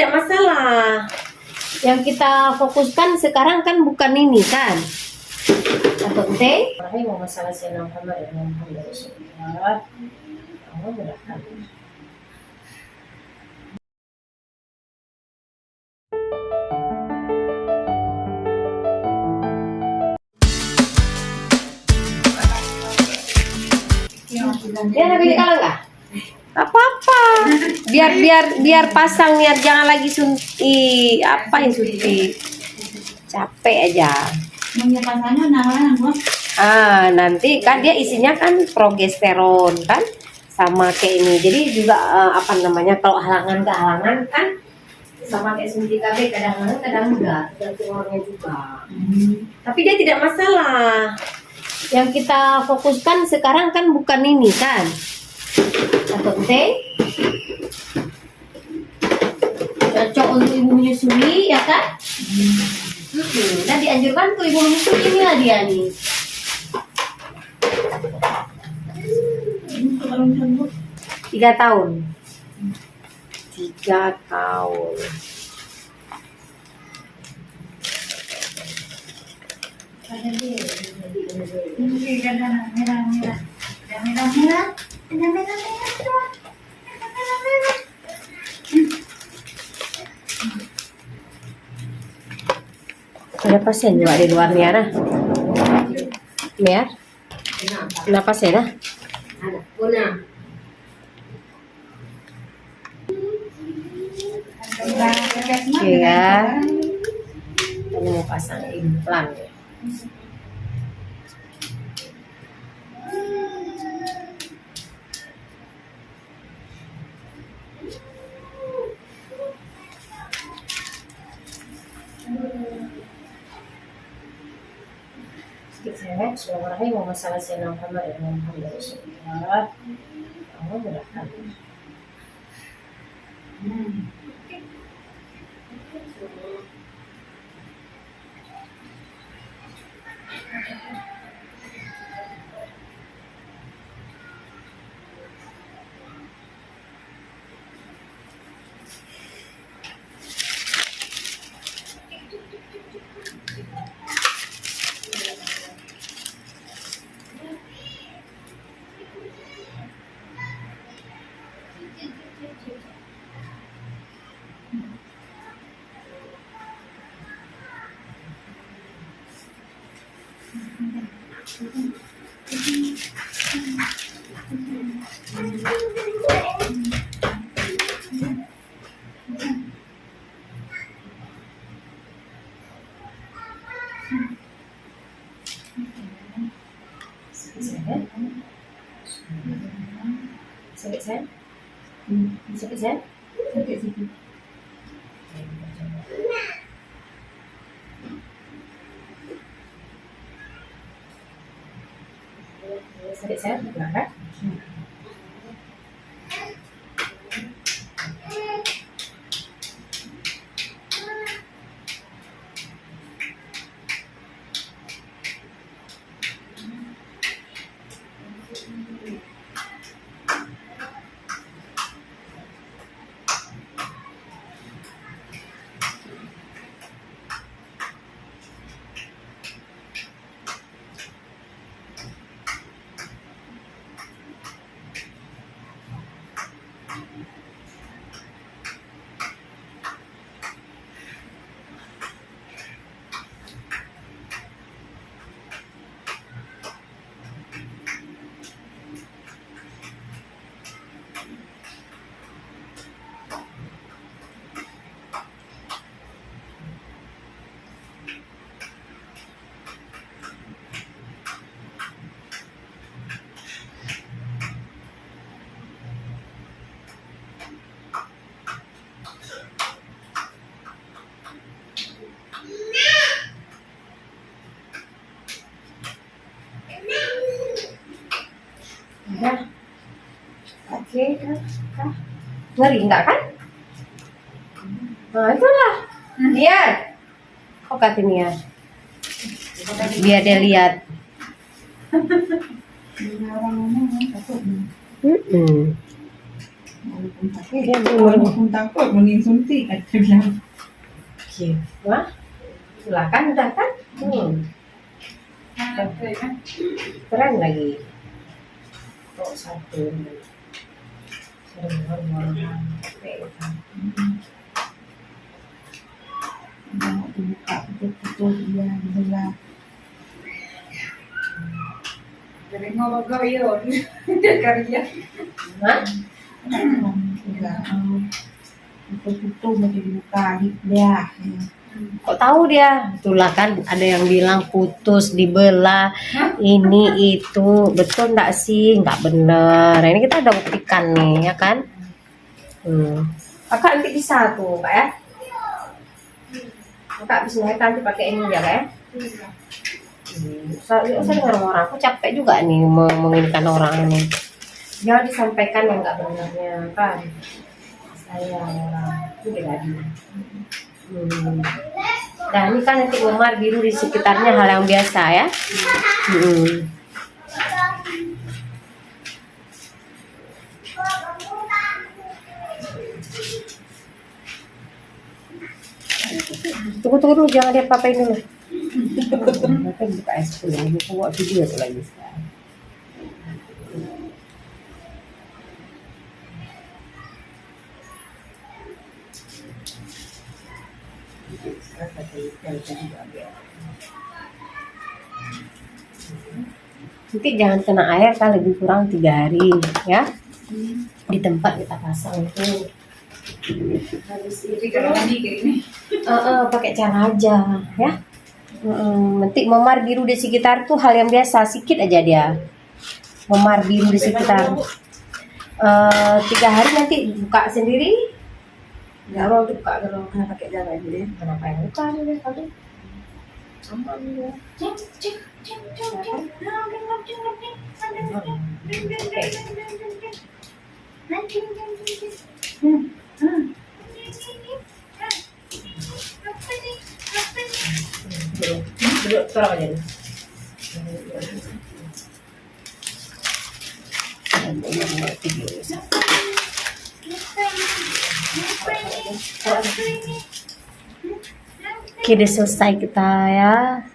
tidak masalah. Yang kita fokuskan sekarang kan bukan ini kan. Atau ente? Orang mau masalah senang Muhammad ya Muhammad Rasulullah. Allah mudahkan. Dia nabi kalah nggak? Apa-apa. Biar pasang niat, jangan lagi suntik. Apa yang suntik? Capek aja. Nanti kan dia isinya kan progesteron kan sama kayak ini. Jadi juga apa namanya, kalau halangan kan sama kayak suntik KB, kadang enggak, tergantung orangnya juga. Tapi dia tidak masalah. Yang kita fokuskan sekarang kan bukan ini kan. Atau ente cocok untuk ibu menyusui ya kan. Dan dianjurkan tuh ibu menyusui, inilah dia nih. Tiga tahun. Ada pasien juga di luar nih, Ara. Ya. Kenapa sih, Ara? Ada. Iya. Ini mau pasang implan. Bismillahirrahmanirrahim. Mau masalah senang Muhammad ya Muhammad Rasulullah. Allah mudahkan. Sakit saya? Sakit saya? Sakit sikit. Sakit saya? Enggak. Udah. Oke, dah. Ngeri enggak kan? Nah, itulah. Lihat. Kok kata Nia? Biar dia lihat. Walaupun sakit, Dia belum. walaupun takut mending suntik kata bilang. Wah, silakan udah kan? Keren lagi. Kok satu. Sering orang Mau dibuka betul-betul dia belah. Dari ngomong yun, dia kerja. Hah? Enggak betul-betul mau dibuka dia. Kok tahu dia? Itulah kan ada yang bilang putus, dibelah, ini itu. Betul enggak sih? Enggak bener. Nah, ini kita udah buktikan nih, ya kan? Kakak nanti bisa tuh, Kak ya? Kakak bisa nanti pakai ini ya, Kak ya? Saya dengar orang, aku capek juga nih menginginkan orang ini. Jangan disampaikan yang enggak benarnya, kan? Saya orang itu lagi. Nah ini kan nanti memar biru di sekitarnya hal yang biasa ya. Tunggu dulu, jangan dia papain dulu. Nanti buka es dulu, aku buat video tuh lagi sekarang. Nanti jangan kena air kan lebih kurang 3 hari ya. Di tempat kita pasang itu. Habis Jadi itu kalau mandi kayak gini. pakai cara aja ya. Nanti memar biru di sekitar tuh hal yang biasa, sedikit aja dia. Memar biru di sekitar 3 hari nanti buka sendiri. Nggak mau buka kalau kena pakai cara aja deh. Kenapa yang buka nih kali? Aman dia. Duduk terang aja. Oke, udah selesai kita ya.